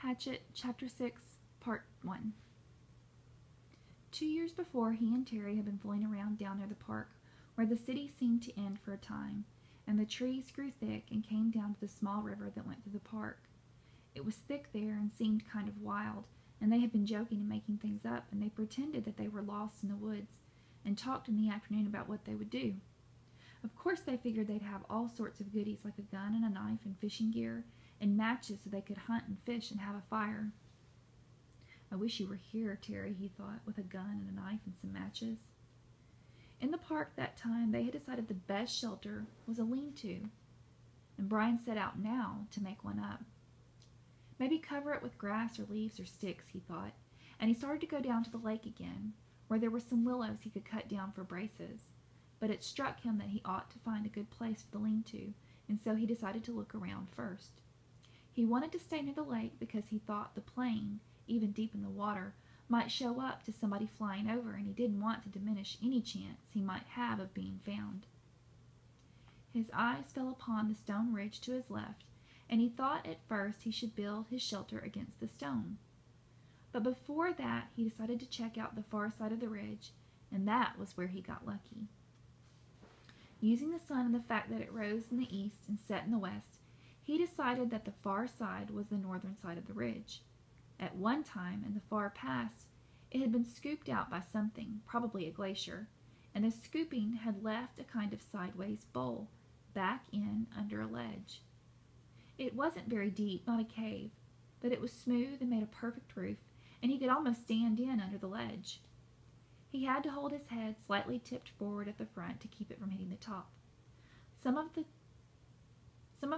Stuckey-Hatchet, Chapter 6, Part 1. 2 years before, he and Terry had been fooling around down near the park, where the city seemed to end for a time, and the trees grew thick and came down to the small river that went through the park. It was thick there and seemed kind of wild, and they had been joking and making things up, and they pretended that they were lost in the woods, and talked in the afternoon about what they would do. Of course they figured they'd have all sorts of goodies like a gun and a knife and fishing gear and matches so they could hunt and fish and have a fire. "I wish you were here, Terry," he thought, "with a gun and a knife and some matches." In the park that time they had decided the best shelter was a lean-to, and Brian set out now to make one up. Maybe cover it with grass or leaves or sticks, he thought, and he started to go down to the lake again, where there were some willows he could cut down for braces. But it struck him that he ought to find a good place for the lean-to, and so he decided to look around first. He wanted to stay near the lake because he thought the plane, even deep in the water, might show up to somebody flying over, and he didn't want to diminish any chance he might have of being found. His eyes fell upon the stone ridge to his left, and he thought at first he should build his shelter against the stone. But before that he decided to check out the far side of the ridge, and that was where he got lucky. Using the sun and the fact that it rose in the east and set in the west, he decided that the far side was the northern side of the ridge. At one time, in the far past, it had been scooped out by something, probably a glacier, and the scooping had left a kind of sideways bowl, back in under a ledge. It wasn't very deep, not a cave, but it was smooth and made a perfect roof, and he could almost stand in under the ledge. He had to hold his head slightly tipped forward at the front to keep it from hitting the top. Some of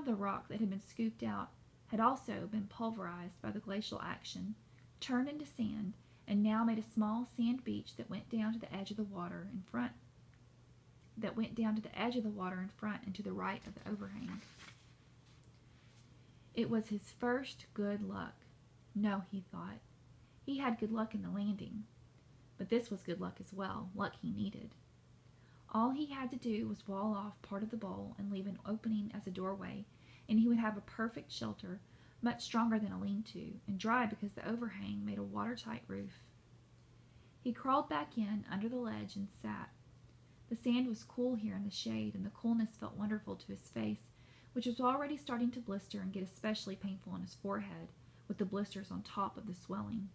the rock that had been scooped out had also been pulverized by the glacial action, turned into sand, and now made a small sand beach that went down to the edge of the water in front and to the right of the overhang. It was his first good luck. No, he thought. He had good luck in the landing. But this was good luck as well, luck he needed. All he had to do was wall off part of the bowl and leave an opening as a doorway, and he would have a perfect shelter, much stronger than a lean-to, and dry because the overhang made a watertight roof. He crawled back in under the ledge and sat. The sand was cool here in the shade, and the coolness felt wonderful to his face, which was already starting to blister and get especially painful on his forehead, with the blisters on top of the swelling.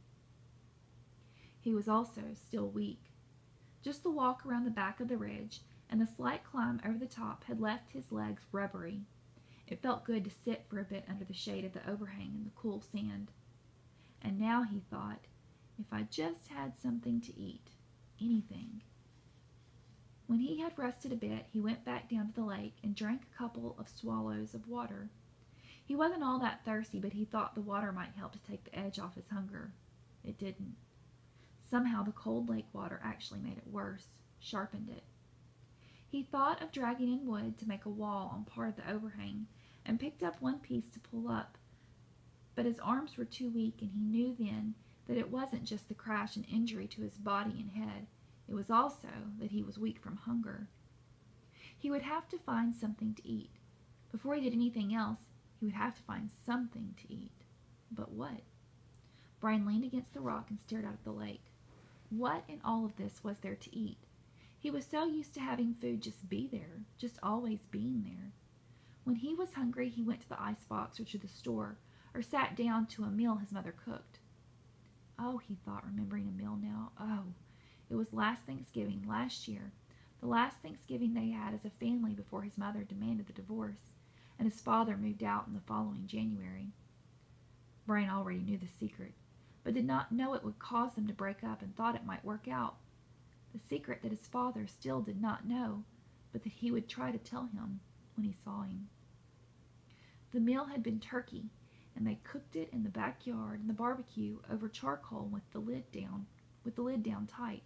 He was also still weak. Just the walk around the back of the ridge and the slight climb over the top had left his legs rubbery. It felt good to sit for a bit under the shade of the overhang in the cool sand. And now he thought, if I just had something to eat, anything. When he had rested a bit, he went back down to the lake and drank a couple of swallows of water. He wasn't all that thirsty, but he thought the water might help to take the edge off his hunger. It didn't. Somehow the cold lake water actually made it worse, sharpened it. He thought of dragging in wood to make a wall on part of the overhang, and picked up one piece to pull up. But his arms were too weak, and he knew then that it wasn't just the crash and injury to his body and head. It was also that he was weak from hunger. He would have to find something to eat. Before he did anything else, he would have to find something to eat. But what? Brian leaned against the rock and stared out at the lake. What in all of this was there to eat? He was so used to having food just be there, just always being there. When he was hungry, he went to the icebox or to the store, or sat down to a meal his mother cooked. Oh, he thought, remembering a meal now. Oh, it was last Thanksgiving, last year, the last Thanksgiving they had as a family before his mother demanded the divorce, and his father moved out in the following January. Brian already knew the secret, but did not know it would cause them to break up, and thought it might work out. The secret that his father still did not know, but that he would try to tell him when he saw him. The meal had been turkey, and they cooked it in the backyard in the barbecue over charcoal with the lid down tight.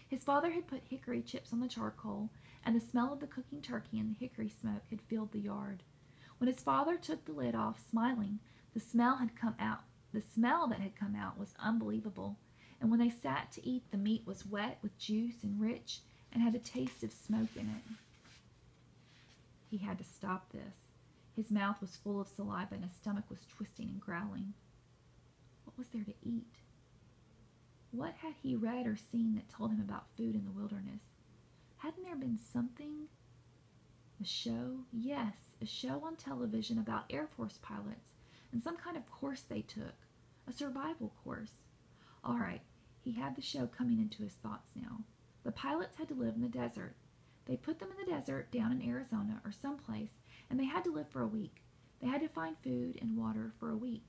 His father had put hickory chips on the charcoal, and the smell of the cooking turkey and the hickory smoke had filled the yard. When his father took the lid off, smiling, the smell that had come out was unbelievable, and when they sat to eat, the meat was wet with juice and rich and had a taste of smoke in it. He had to stop this. His mouth was full of saliva and his stomach was twisting and growling. What was there to eat? What had he read or seen that told him about food in the wilderness? Hadn't there been something? A show? Yes, a show on television about Air Force pilots and some kind of course they took. A survival course. All right, he had the show coming into his thoughts now. The pilots had to live in the desert. They put them in the desert down in Arizona or someplace, and they had to live for a week. They had to find food and water for a week.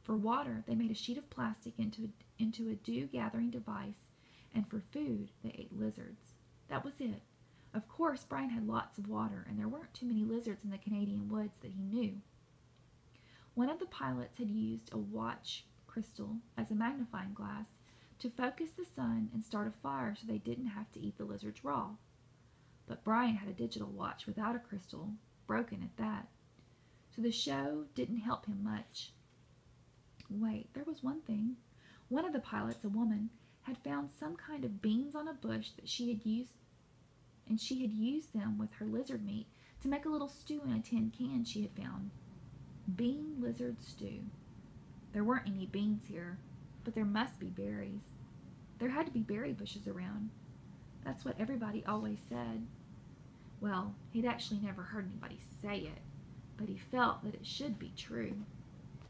For water, they made a sheet of plastic into a dew-gathering device, and for food, they ate lizards. That was it. Of course, Brian had lots of water, and there weren't too many lizards in the Canadian woods that he knew. One of the pilots had used a watch crystal as a magnifying glass to focus the sun and start a fire so they didn't have to eat the lizards raw. But Brian had a digital watch without a crystal, broken at that. So the show didn't help him much. Wait, there was one thing. One of the pilots, a woman, had found some kind of beans on a bush that she had used them with her lizard meat to make a little stew in a tin can she had found. Bean lizard stew. There weren't any beans here, but there must be berries. There had to be berry bushes around. That's what everybody always said. Well, he'd actually never heard anybody say it, but he felt that it should be true.